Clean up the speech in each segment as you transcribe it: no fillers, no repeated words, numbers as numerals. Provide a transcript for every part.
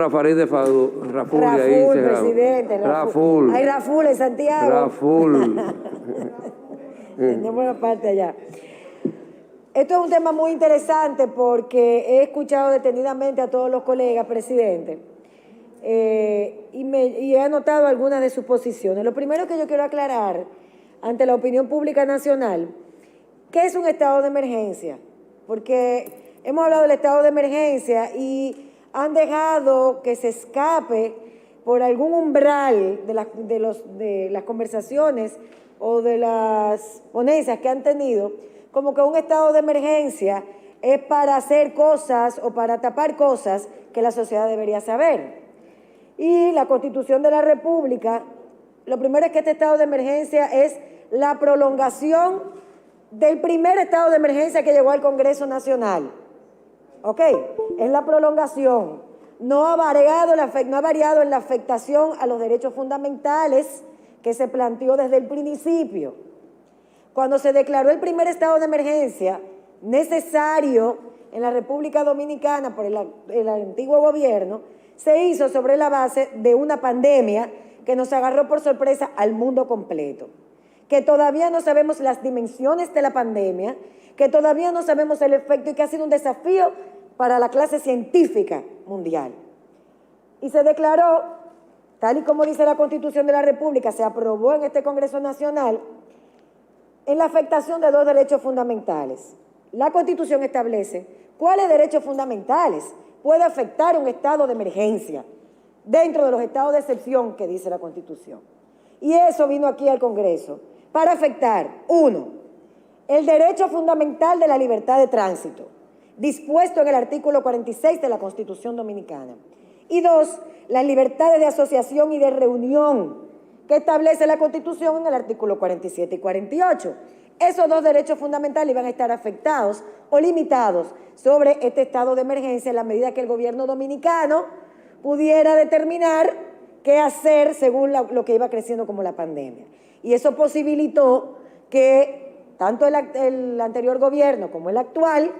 Rafael de Fadu, Raful, Raful, presidente. Raful. Hay Raful en Santiago. Raful. Tenemos la parte allá. Esto es un tema muy interesante porque he escuchado detenidamente a todos los colegas, presidente, y he anotado algunas de sus posiciones. Lo primero que yo quiero aclarar ante la opinión pública nacional, ¿qué es un estado de emergencia? Porque hemos hablado del estado de emergencia y han dejado que se escape por algún umbral de las conversaciones o de las ponencias que han tenido, como que un estado de emergencia es para hacer cosas o para tapar cosas que la sociedad debería saber. Y la Constitución de la República, lo primero es que este estado de emergencia es la prolongación del primer estado de emergencia que llegó al Congreso Nacional. ¿Ok? Es la prolongación. No ha variado en la afectación a los derechos fundamentales que se planteó desde el principio. Cuando se declaró el primer estado de emergencia necesario en la República Dominicana por el antiguo gobierno, se hizo sobre la base de una pandemia que nos agarró por sorpresa al mundo completo, que todavía no sabemos las dimensiones de la pandemia, que todavía no sabemos el efecto y que ha sido un desafío para la clase científica mundial. Y se declaró, tal y como dice la Constitución de la República, se aprobó en este Congreso Nacional, en la afectación de dos derechos fundamentales. La Constitución establece cuáles derechos fundamentales puede afectar un estado de emergencia dentro de los estados de excepción que dice la Constitución. Y eso vino aquí al Congreso para afectar, uno, el derecho fundamental de la libertad de tránsito, dispuesto en el artículo 46 de la Constitución Dominicana. Y dos, las libertades de asociación y de reunión que establece la Constitución en el artículo 47 y 48. Esos dos derechos fundamentales iban a estar afectados o limitados sobre este estado de emergencia en la medida que el gobierno dominicano pudiera determinar qué hacer según lo que iba creciendo como la pandemia. Y eso posibilitó que tanto el anterior gobierno como el actual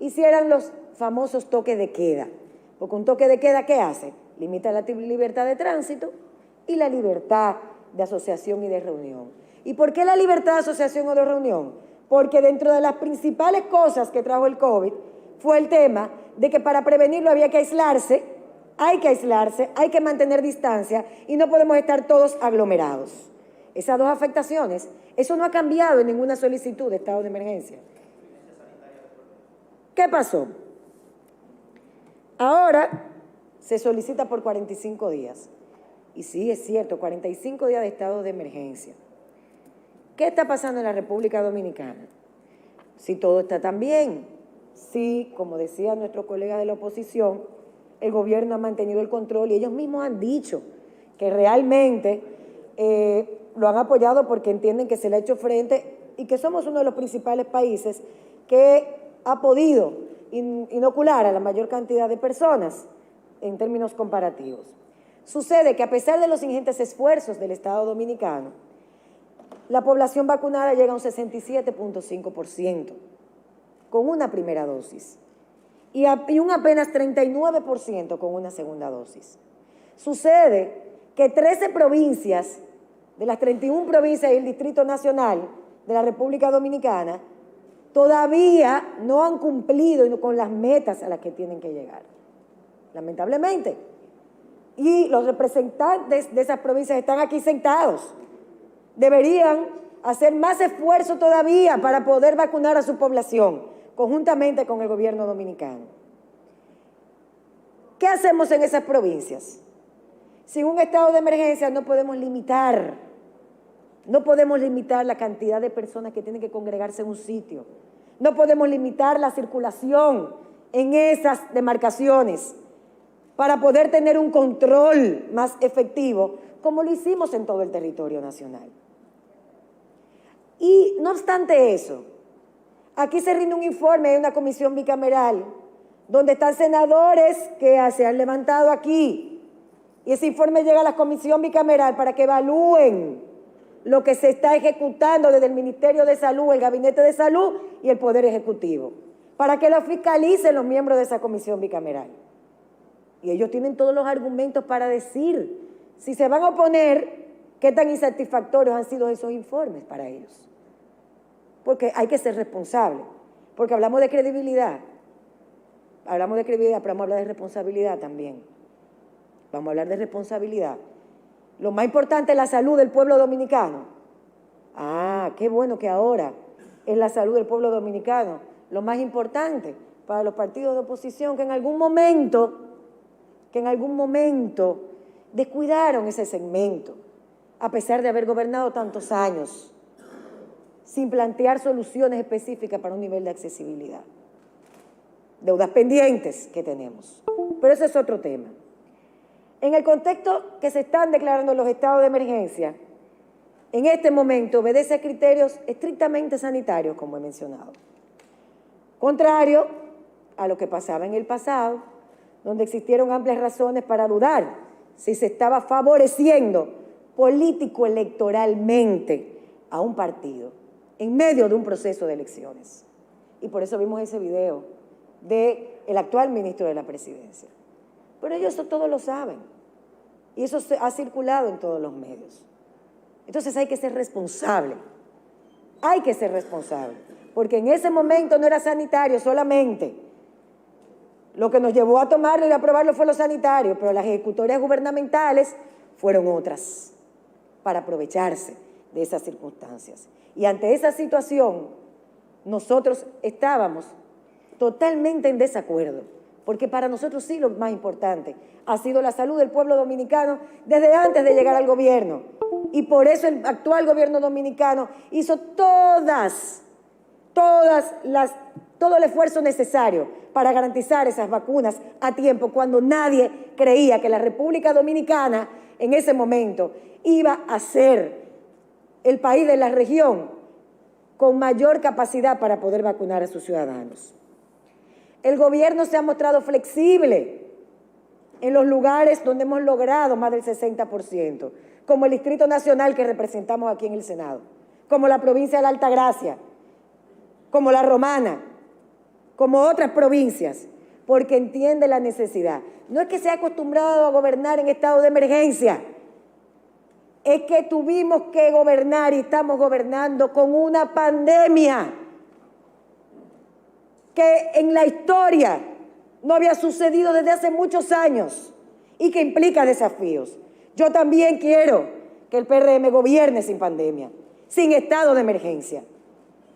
hicieran los famosos toques de queda. Porque un toque de queda, ¿qué hace? Limita la libertad de tránsito y la libertad de asociación y de reunión. ¿Y por qué la libertad de asociación o de reunión? Porque dentro de las principales cosas que trajo el COVID fue el tema de que para prevenirlo había que aislarse, hay que mantener distancia y no podemos estar todos aglomerados. Esas dos afectaciones, eso no ha cambiado en ninguna solicitud de estado de emergencia. ¿Qué pasó? Ahora se solicita por 45 días. Y sí, es cierto, 45 días de estado de emergencia. ¿Qué está pasando en la República Dominicana? Si todo está tan bien, si, como decía nuestro colega de la oposición, el gobierno ha mantenido el control y ellos mismos han dicho que realmente lo han apoyado porque entienden que se le ha hecho frente y que somos uno de los principales países que ha podido inocular a la mayor cantidad de personas en términos comparativos. Sucede que a pesar de los ingentes esfuerzos del Estado Dominicano, la población vacunada llega a un 67.5% con una primera dosis y un apenas 39% con una segunda dosis. Sucede que 13 provincias, de las 31 provincias y el Distrito Nacional de la República Dominicana, todavía no han cumplido con las metas a las que tienen que llegar, lamentablemente. Y los representantes de esas provincias están aquí sentados. Deberían hacer más esfuerzo todavía para poder vacunar a su población, conjuntamente con el gobierno dominicano. ¿Qué hacemos en esas provincias? Sin un estado de emergencia no podemos limitar la cantidad de personas que tienen que congregarse en un sitio. No podemos limitar la circulación en esas demarcaciones para poder tener un control más efectivo, como lo hicimos en todo el territorio nacional. Y no obstante eso, aquí se rinde un informe de una comisión bicameral donde están senadores que se han levantado aquí y ese informe llega a la comisión bicameral para que evalúen lo que se está ejecutando desde el Ministerio de Salud, el Gabinete de Salud y el Poder Ejecutivo, para que lo fiscalicen los miembros de esa comisión bicameral. Y ellos tienen todos los argumentos para decir, si se van a oponer, qué tan insatisfactorios han sido esos informes para ellos. Porque hay que ser responsable, porque hablamos de credibilidad, pero vamos a hablar de responsabilidad también. Vamos a hablar de responsabilidad. Lo más importante es la salud del pueblo dominicano. Ah, qué bueno que ahora es la salud del pueblo dominicano lo más importante para los partidos de oposición que en algún momento descuidaron ese segmento, a pesar de haber gobernado tantos años, sin plantear soluciones específicas para un nivel de accesibilidad. Deudas pendientes que tenemos. Pero ese es otro tema. En el contexto que se están declarando los estados de emergencia, en este momento obedece a criterios estrictamente sanitarios, como he mencionado. Contrario a lo que pasaba en el pasado, donde existieron amplias razones para dudar si se estaba favoreciendo político-electoralmente a un partido en medio de un proceso de elecciones. Y por eso vimos ese video del actual ministro de la Presidencia. Pero ellos eso todos lo saben. Y eso ha circulado en todos los medios. Entonces hay que ser responsable. Hay que ser responsable. Porque en ese momento no era sanitario solamente. Lo que nos llevó a tomarlo y a aprobarlo fue lo sanitario, pero las ejecutorias gubernamentales fueron otras para aprovecharse de esas circunstancias. Y ante esa situación, nosotros estábamos totalmente en desacuerdo, porque para nosotros sí lo más importante ha sido la salud del pueblo dominicano desde antes de llegar al gobierno. Y por eso el actual gobierno dominicano hizo todo el esfuerzo necesario para garantizar esas vacunas a tiempo, cuando nadie creía que la República Dominicana en ese momento iba a ser el país de la región con mayor capacidad para poder vacunar a sus ciudadanos. El gobierno se ha mostrado flexible en los lugares donde hemos logrado más del 60%, como el Distrito Nacional que representamos aquí en el Senado, como la provincia de la Altagracia, como la Romana, como otras provincias, porque entiende la necesidad. No es que se ha acostumbrado a gobernar en estado de emergencia, es que tuvimos que gobernar y estamos gobernando con una pandemia que en la historia no había sucedido desde hace muchos años y que implica desafíos. Yo también quiero que el PRM gobierne sin pandemia, sin estado de emergencia.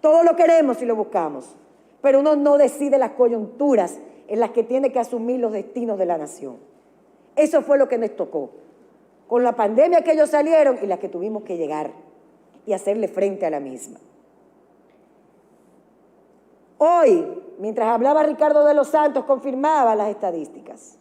Todos lo queremos y lo buscamos, pero uno no decide las coyunturas en las que tiene que asumir los destinos de la nación. Eso fue lo que nos tocó, con la pandemia que ellos salieron y la que tuvimos que llegar y hacerle frente a la misma. Hoy, mientras hablaba Ricardo de los Santos, confirmaba las estadísticas.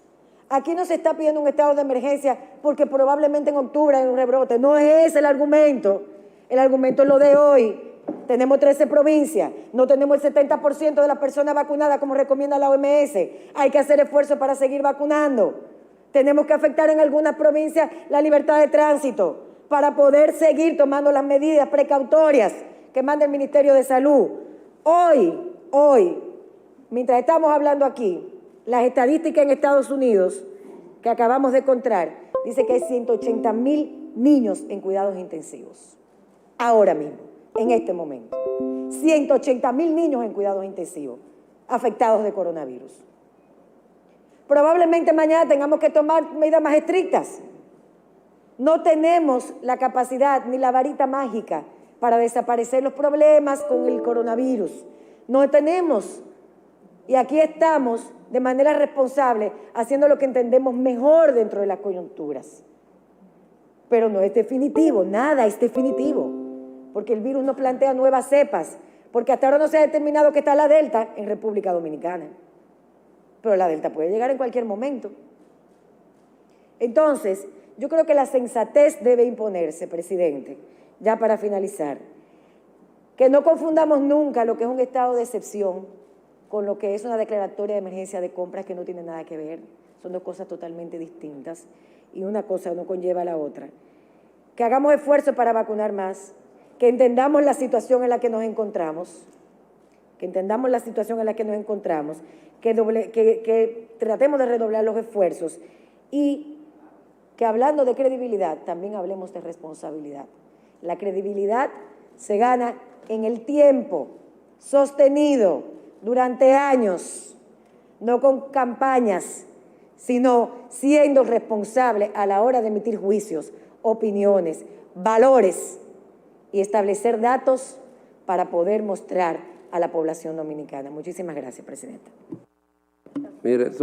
Aquí no se está pidiendo un estado de emergencia porque probablemente en octubre hay un rebrote. No es ese el argumento. El argumento es lo de hoy. Tenemos 13 provincias, no tenemos el 70% de las personas vacunadas como recomienda la OMS. Hay que hacer esfuerzos para seguir vacunando. Tenemos que afectar en algunas provincias la libertad de tránsito para poder seguir tomando las medidas precautorias que manda el Ministerio de Salud. Hoy, mientras estamos hablando aquí, las estadísticas en Estados Unidos que acabamos de encontrar, dice que hay 180,000 niños en cuidados intensivos. Ahora mismo, en este momento. 180,000 niños en cuidados intensivos afectados de coronavirus. Probablemente mañana tengamos que tomar medidas más estrictas. No tenemos la capacidad ni la varita mágica para desaparecer los problemas con el coronavirus. No tenemos. Y aquí estamos de manera responsable haciendo lo que entendemos mejor dentro de las coyunturas. Pero no es definitivo, nada es definitivo, porque el virus no plantea nuevas cepas, porque hasta ahora no se ha determinado que está la Delta en República Dominicana. Pero la Delta puede llegar en cualquier momento. Entonces, yo creo que la sensatez debe imponerse, presidente, ya para finalizar, que no confundamos nunca lo que es un estado de excepción con lo que es una declaratoria de emergencia de compras que no tiene nada que ver. Son dos cosas totalmente distintas y una cosa no conlleva a la otra. Que hagamos esfuerzo para vacunar más, que entendamos la situación en la que nos encontramos, que entendamos la situación en la que nos encontramos, que tratemos de redoblar los esfuerzos y que hablando de credibilidad, también hablemos de responsabilidad. La credibilidad se gana en el tiempo, sostenido durante años, no con campañas, sino siendo responsable a la hora de emitir juicios, opiniones, valores y establecer datos para poder mostrar a la población dominicana. Muchísimas gracias, Presidenta. Mire,